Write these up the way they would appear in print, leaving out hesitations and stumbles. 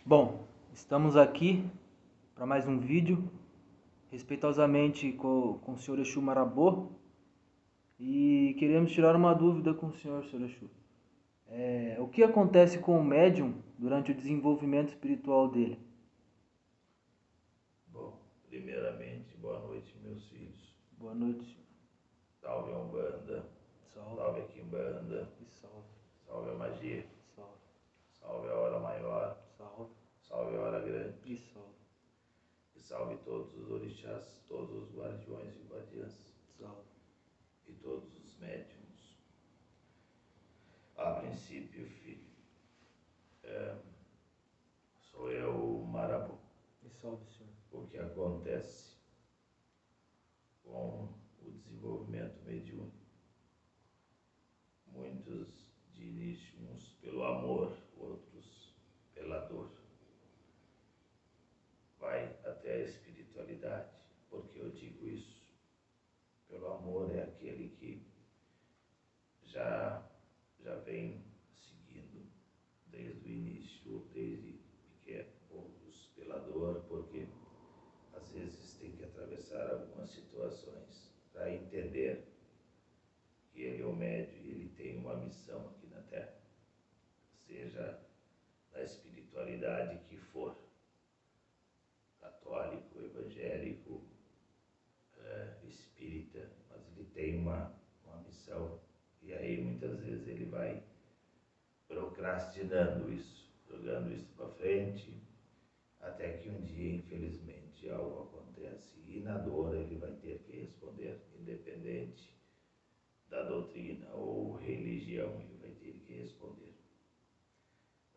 Bom, estamos aqui para mais um vídeo, respeitosamente com o Sr. Exu Marabô, e queremos tirar uma dúvida com o senhor, Sr. Exu. O que acontece com o médium durante o desenvolvimento espiritual dele? Bom, primeiramente, boa noite, meus filhos. Boa noite, senhor. Salve a Umbanda, Salve. salve a Quimbanda, E salve. salve a Magia, Salve. salve a Hora Maior, Salve. salve a Hora Grande, E salve. e salve todos os orixás, todos os guardiões e guardiãs, Salve. e todos os médiums. A princípio, filho, sou eu, o Marabô. E salve, senhor. O que acontece com o desenvolvimento mediúnico? Muitos de início, uns pelo amor, outros pela dor. Vai até a espiritualidade. Por que eu digo isso? Pelo amor é aquele que já vem seguindo desde o início, desde pequeno. Outros pela dor, porque às vezes tem que atravessar algumas situações para entender que ele é o médio e ele tem uma missão aqui na Terra, seja na espiritualidade que for, católico, evangélico, espírita, mas ele tem uma missão. E aí muitas vezes ele vai procrastinando isso, jogando isso para frente, até que um dia, infelizmente, algo acontece e na dor ele vai ter que responder, independente da doutrina ou religião, ele vai ter que responder.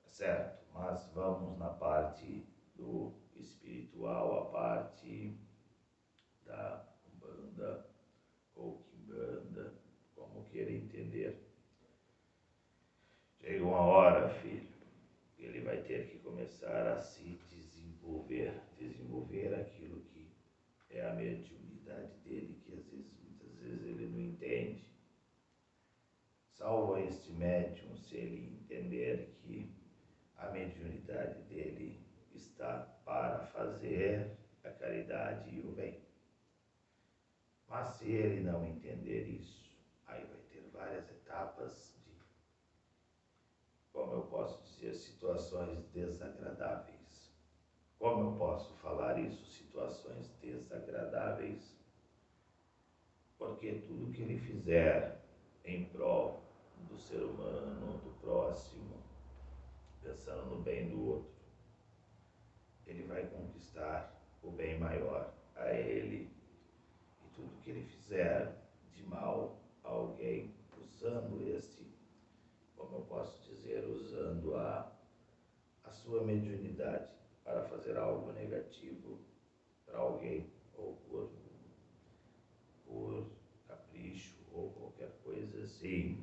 Certo? Mas vamos na parte do espiritual, a parte da Umbanda ou Quimbanda, como queira entender. Chega uma hora, filho, que ele vai ter que começar a se desenvolver aquilo que é a mediunidade dele, que às vezes, muitas vezes ele não entende. Salva este médium se ele entender que a mediunidade dele está para fazer a caridade e o bem. Mas se ele não entender isso, aí vai ter várias etapas de, como eu posso dizer, situações desagradáveis. Como eu posso falar isso? Situações desagradáveis. Porque tudo que ele fizer em prol do ser humano, do próximo, pensando no bem do outro, ele vai conquistar o bem maior a ele. E tudo que ele fizer de mal a alguém, usando como eu posso dizer, usando a sua mediunidade para fazer algo negativo para alguém, ou por capricho, ou qualquer coisa assim,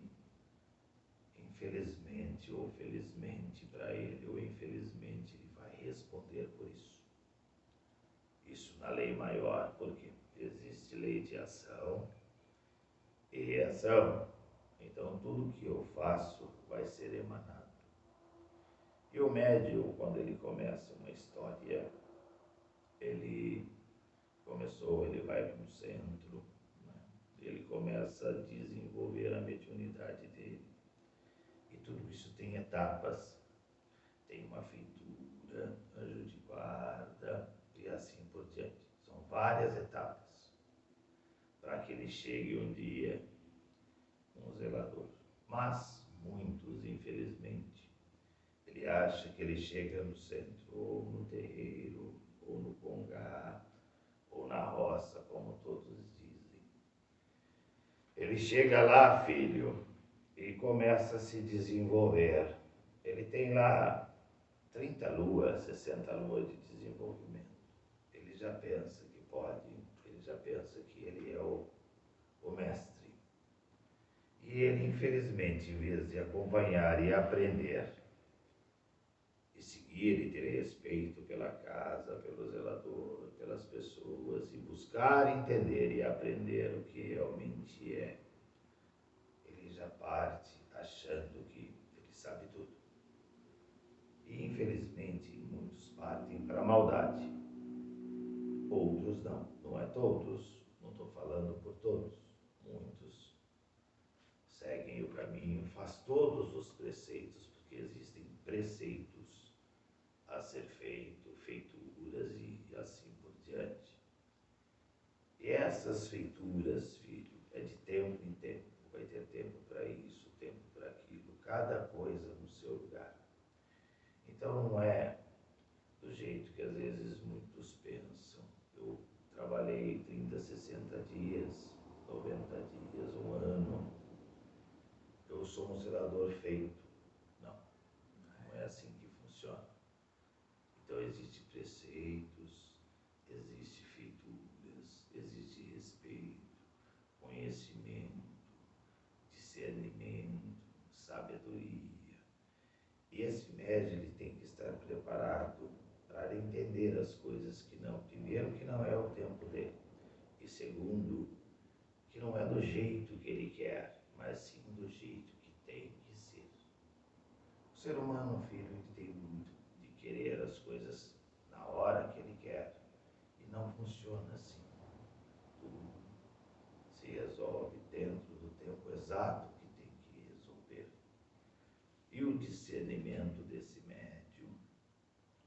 infelizmente ou felizmente para ele, ou infelizmente ele vai responder por isso. Isso na lei maior, porque existe lei de ação e reação. Então tudo que eu faço vai ser emanado. E o médium, quando ele começa uma história, ele vai para um centro, né? Ele começa a desenvolver a mediunidade dele. E tudo isso tem etapas. Tem uma feitura, anjo de guarda e assim por diante. São várias etapas para que ele chegue um dia um zelador. Mas muitos, infelizmente, ele acha que ele chega no centro, ou no terreiro, ou no congá, ou na roça, como todos dizem. Ele chega lá, filho, e começa a se desenvolver. Ele tem lá 30 luas, 60 luas de desenvolvimento. Ele já pensa que pode, ele já pensa que ele é o mestre. E ele, infelizmente, em vez de acompanhar e aprender, e seguir e ter respeito pela casa, pelo zelador, pelas pessoas, e buscar entender e aprender o que realmente é, ele já parte achando que ele sabe tudo. E Infelizmente, muitos partem para a maldade. Outros não, não é todos, não estou falando por todos. Muitos seguem o caminho, faz todos os preceitos, porque existem preceitos a ser feito, feituras e assim por diante. E essas feituras, filho, é de tempo em tempo. Vai ter tempo para isso, tempo para aquilo, cada coisa no seu lugar. Então não é do jeito que às vezes muitos pensam. Eu trabalhei 30, 60 dias, 90 dias, um ano. Eu sou um zelador feito. Não, não é assim que funciona. Então existem preceitos, existem feituras, existe respeito, conhecimento, discernimento, sabedoria. E esse médium ele tem que estar preparado para entender as coisas que não, primeiro, que não é o tempo dele, e segundo, que não é do jeito que ele quer, mas sim do jeito que tem que ser. O ser humano, filho, ele tem muito de querer as coisas na hora que ele quer, e não funciona assim. Tudo se resolve dentro do tempo exato que tem que resolver. E o discernimento desse médium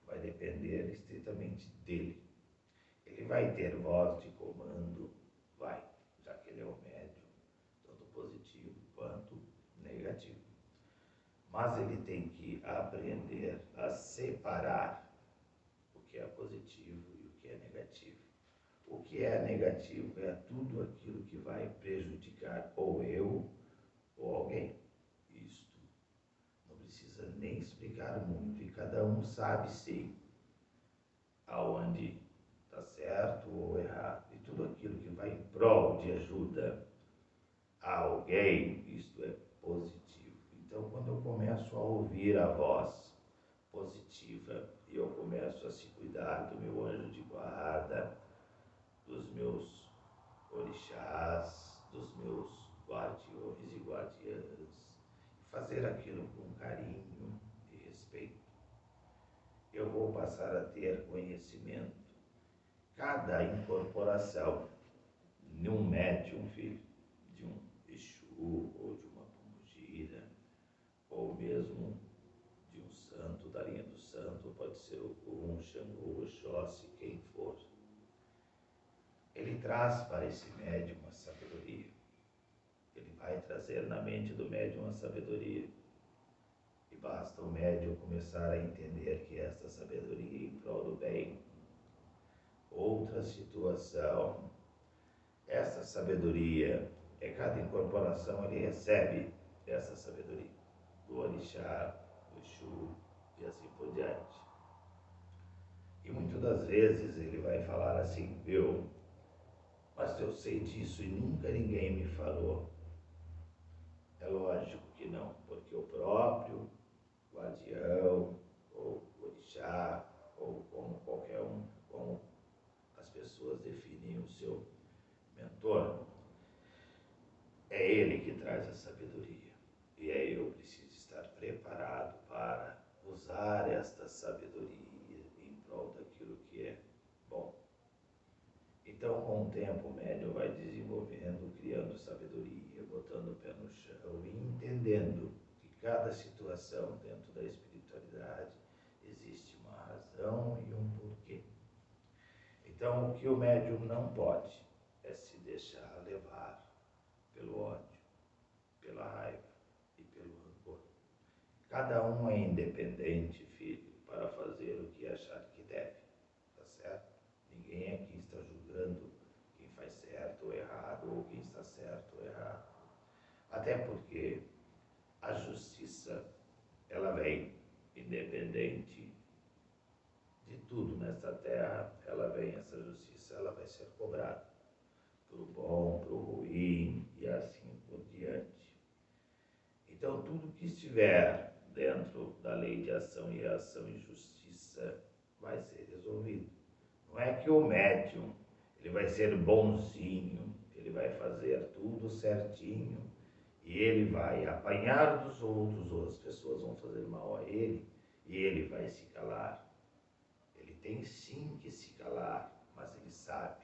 vai depender estritamente dele. Ele vai ter voz de comando, vai, já que ele é o médium, tanto positivo quanto negativo. Mas ele tem que aprender a separar o que é positivo e o que é negativo. O que é negativo é tudo aquilo que vai prejudicar ou eu ou alguém. Isto não precisa nem explicar muito, e cada um sabe sim aonde está certo ou errado. E tudo aquilo que vai em prol de ajuda a alguém, isto é positivo. Então, quando eu começo a ouvir a voz positiva e eu começo a se cuidar do meu anjo de guarda, dos meus orixás, dos meus guardiões e guardiãs, fazer aquilo com carinho e respeito, eu vou passar a ter conhecimento. Cada incorporação num médium, filho, de um Exu ou de uma pombogira, ou mesmo de um santo, da linha do santo, pode ser um Xangô, Oxóssi, quem for. Ele traz para esse médium a sabedoria. Ele vai trazer na mente do médium a sabedoria. E basta o médium começar a entender que esta sabedoria é em prol do bem. Outra situação, essa sabedoria, cada incorporação ele recebe essa sabedoria do orixá, do Exu e assim por diante. E muitas das vezes ele vai falar assim, mas eu sei disso e nunca ninguém me falou. É lógico que não, porque o próprio guardião, ou orixá, ou como qualquer um, como as pessoas definem o seu mentor, é ele que traz a sabedoria. E aí eu preciso estar preparado para usar esta sabedoria em prol daquilo que é bom. Então, com o tempo, o médium vai desenvolvendo, criando sabedoria, botando o pé no chão e entendendo que cada situação dentro da espiritualidade existe uma razão e um porquê. Então, o que o médium não pode é se deixar levar pelo ódio, pela raiva e pelo rancor. Cada um é independente, filho, para fazer o que achar que deve, tá certo? Ninguém aqui está julgando quem faz certo ou errado, ou quem está certo ou errado. Até porque a justiça, ela vem independente de tudo nesta terra, ela vem, essa justiça, ela vai ser cobrada pro bom, pro ruim e assim por diante. Então, tudo que estiver dentro da lei de ação e reação e justiça vai ser resolvido. Não é que o médium ele vai ser bonzinho, ele vai fazer tudo certinho e ele vai apanhar dos outros, ou as pessoas vão fazer mal a ele, e ele vai se calar. Ele tem sim que se calar, mas ele sabe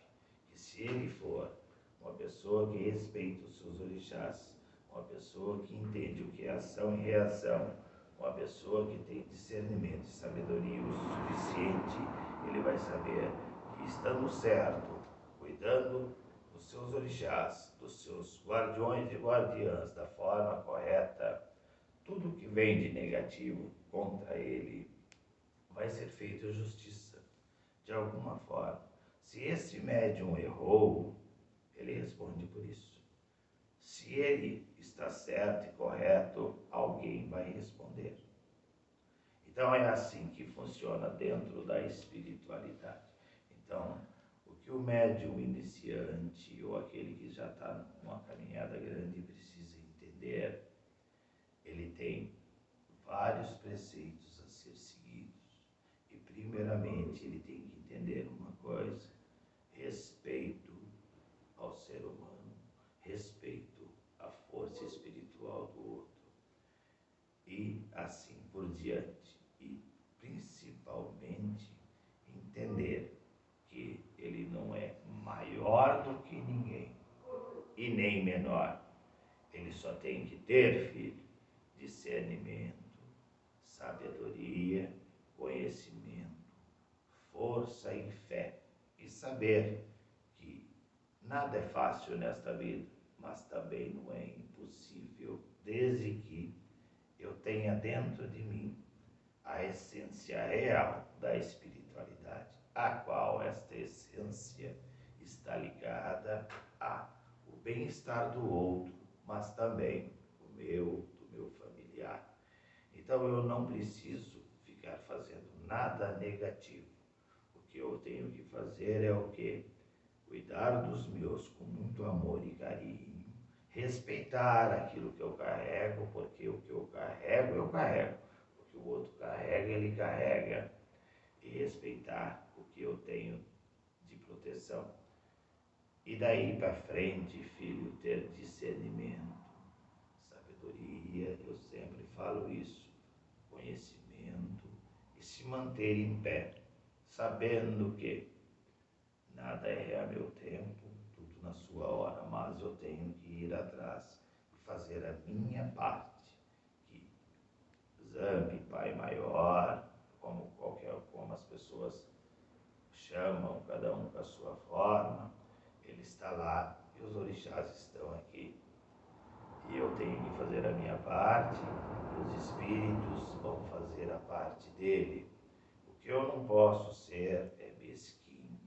que se ele for uma pessoa que respeita os seus orixás, uma pessoa que entende o que é ação e reação, uma pessoa que tem discernimento e sabedoria o suficiente, ele vai saber que estando certo, cuidando dos seus orixás, dos seus guardiões e guardiãs da forma correta, tudo que vem de negativo contra ele vai ser feito justiça de alguma forma. Se esse médium errou, ele responde por isso. Se ele está certo e correto, alguém vai responder. Então é assim que funciona dentro da espiritualidade. Então, o que o médium iniciante ou aquele que já está numa caminhada grande precisa entender, ele tem vários preceitos a ser seguidos. E primeiramente ele tem que entender uma coisa: respeito ao ser humano, respeito à força espiritual do outro e assim por diante. E principalmente entender que ele não é maior do que ninguém e nem menor. Ele só tem que ter, filho, discernimento, sabedoria, conhecimento, força e fé, e saber que nada é fácil nesta vida, mas também não é impossível, desde que eu tenha dentro de mim a essência real da espiritualidade, a qual esta essência está ligada ao bem-estar do outro, mas também do meu familiar. Então eu não preciso ficar fazendo nada negativo. O que eu tenho que fazer é o quê? Cuidar dos meus com muito amor e carinho, respeitar aquilo que eu carrego, porque o que eu carrego, o que o outro carrega, ele carrega, e respeitar o que eu tenho de proteção. E daí para frente, filho, ter discernimento, sabedoria, eu sempre falo isso, conhecimento, e se manter em pé, sabendo que nada é a meu tempo, tudo na sua hora, mas eu tenho que ir atrás e fazer a minha parte. Que Zambi, Pai Maior, como as pessoas chamam, cada um com a sua forma, ele está lá e os orixás estão aqui. E eu tenho que fazer a minha parte, os espíritos vão fazer a parte dele. O que eu não posso ser é mesquinho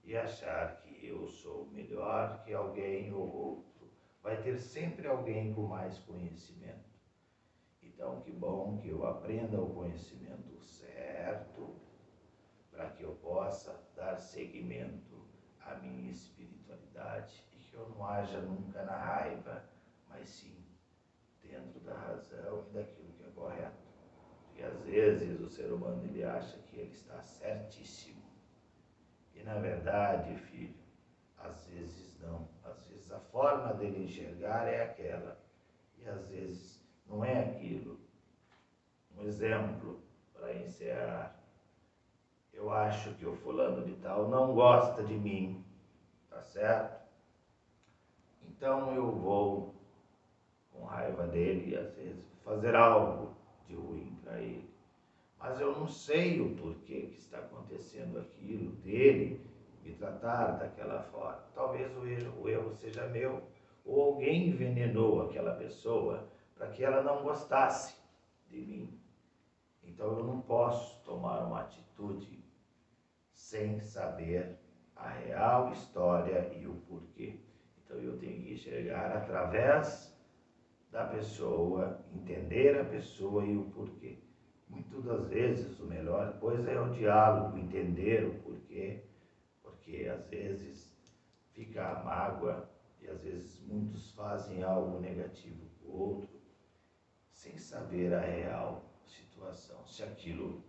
e achar que eu sou melhor que alguém ou outro. Vai ter sempre alguém com mais conhecimento. Então, que bom que eu aprenda o conhecimento certo, para que eu possa dar seguimento à minha espiritualidade e que eu não haja nunca na raiva, mas sim dentro da razão e daquilo que é correto. Porque às vezes o ser humano ele acha que ele está certíssimo. E na verdade, filho, às vezes não. Às vezes a forma dele enxergar é aquela. E às vezes não é aquilo. Um exemplo para encerrar. Eu acho que o fulano de tal não gosta de mim, tá certo? Então eu vou, com raiva dele, e às vezes fazer algo de ruim para ele. Mas eu não sei o porquê que está acontecendo aquilo dele me tratar daquela forma. Talvez o erro seja meu, ou alguém envenenou aquela pessoa para que ela não gostasse de mim. Então eu não posso tomar uma atitude sem saber a real história e o porquê. Então eu tenho que enxergar através da pessoa, entender a pessoa e o porquê. Muitas das vezes o melhor coisa é o diálogo, entender o porquê, porque às vezes fica a mágoa e às vezes muitos fazem algo negativo para o outro sem saber a real situação, se aquilo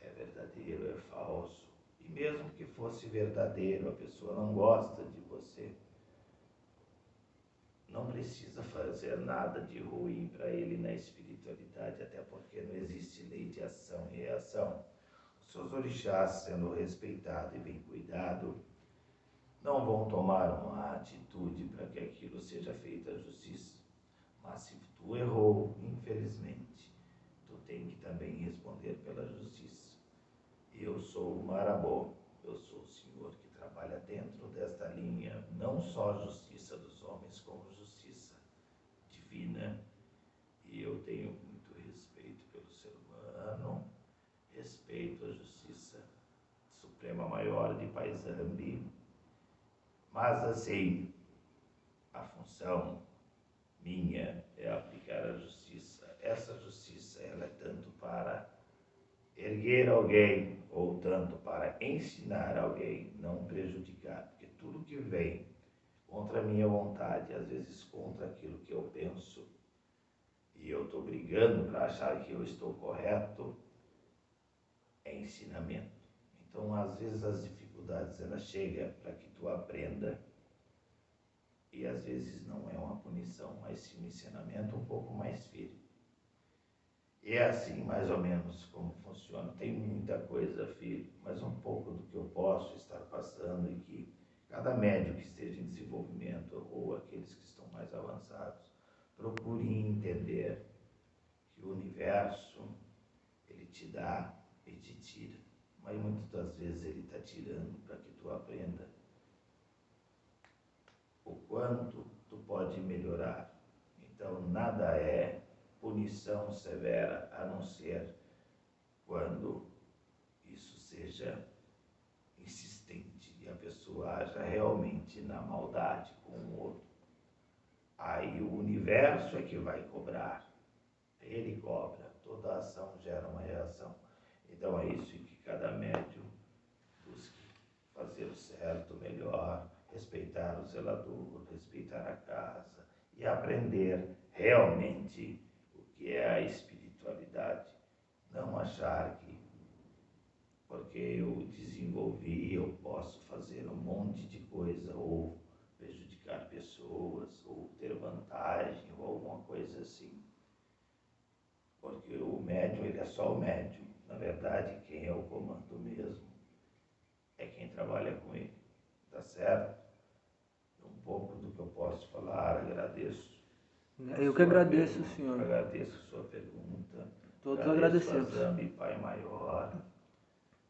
é verdadeiro, é falso. E mesmo que fosse verdadeiro, a pessoa não gosta de você, não precisa fazer nada de ruim para ele na espiritualidade, até porque não existe lei de ação e reação. Os seus orixás, sendo respeitado e bem cuidado, não vão tomar uma atitude para que aquilo seja feita a justiça. Mas se tu errou, infelizmente, tu tem que também responder pela justiça. Eu sou o Marabô, eu sou o senhor que trabalha dentro desta linha, não só justiça dos homens, como justiça divina. E eu tenho muito respeito pelo ser humano, respeito à justiça suprema maior de Pai Zambi, mas assim, a função minha é aplicar a justiça. Essa justiça, ela é tanto para erguer alguém ou tanto para ensinar alguém, não prejudicar, porque tudo que vem contra a minha vontade, às vezes contra aquilo que eu penso, e eu estou brigando para achar que eu estou correto, é ensinamento. Então, às vezes as dificuldades elas chegam para que tu aprenda, e às vezes não é uma punição, mas sim um ensinamento um pouco mais firme. E é assim mais ou menos como funciona. Tem muita coisa, filho, mas um pouco do que eu posso estar passando e que cada médium que esteja em desenvolvimento ou aqueles que estão mais avançados procurem entender que o universo ele te dá e te tira, mas muitas das vezes ele está tirando para que tu aprenda o quanto tu pode melhorar. Então nada é punição severa, a não ser quando isso seja insistente e a pessoa haja realmente na maldade com o outro. Aí o universo é que vai cobrar, ele cobra, toda ação gera uma reação. Então é isso que cada médium busque fazer o certo, o melhor, respeitar o zelador, respeitar a casa e aprender realmente o que é a espiritualidade. Não achar que porque eu desenvolvi, eu posso fazer um monte de coisa, ou prejudicar pessoas, ou ter vantagem, ou alguma coisa assim. Porque o médium, ele é só o médium. Na verdade, quem é o comando mesmo é quem trabalha com ele. Tá certo? Um pouco do que eu posso falar, agradeço. Eu que agradeço, senhor. Agradeço a sua pergunta. Todos agradeço agradecemos. a Zambi, Pai Maior.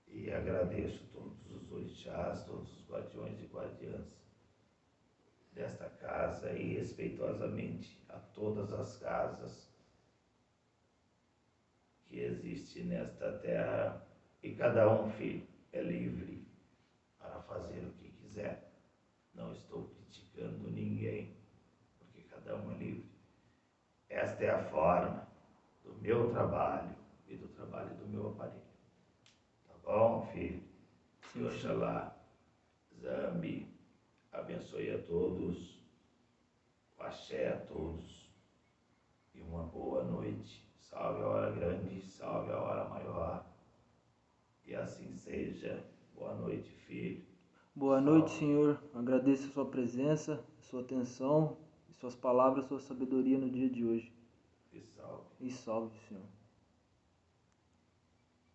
E agradeço todos os orixás, todos os guardiões e guardiãs desta casa e respeitosamente a todas as casas que existem nesta terra. E cada um, filho, é livre para fazer o que quiser. Não estou criticando ninguém, porque cada um é livre. Esta é a forma do meu trabalho e do trabalho do meu aparelho. Tá bom, filho? Que Oxalá, Zambi, abençoe a todos, axé a todos e uma boa noite. Salve a hora grande, salve a hora maior. E assim seja. Boa noite, filho. Boa noite, senhor. Agradeço a sua presença, a sua atenção, suas palavras, sua sabedoria no dia de hoje. E salve. E salve, senhor.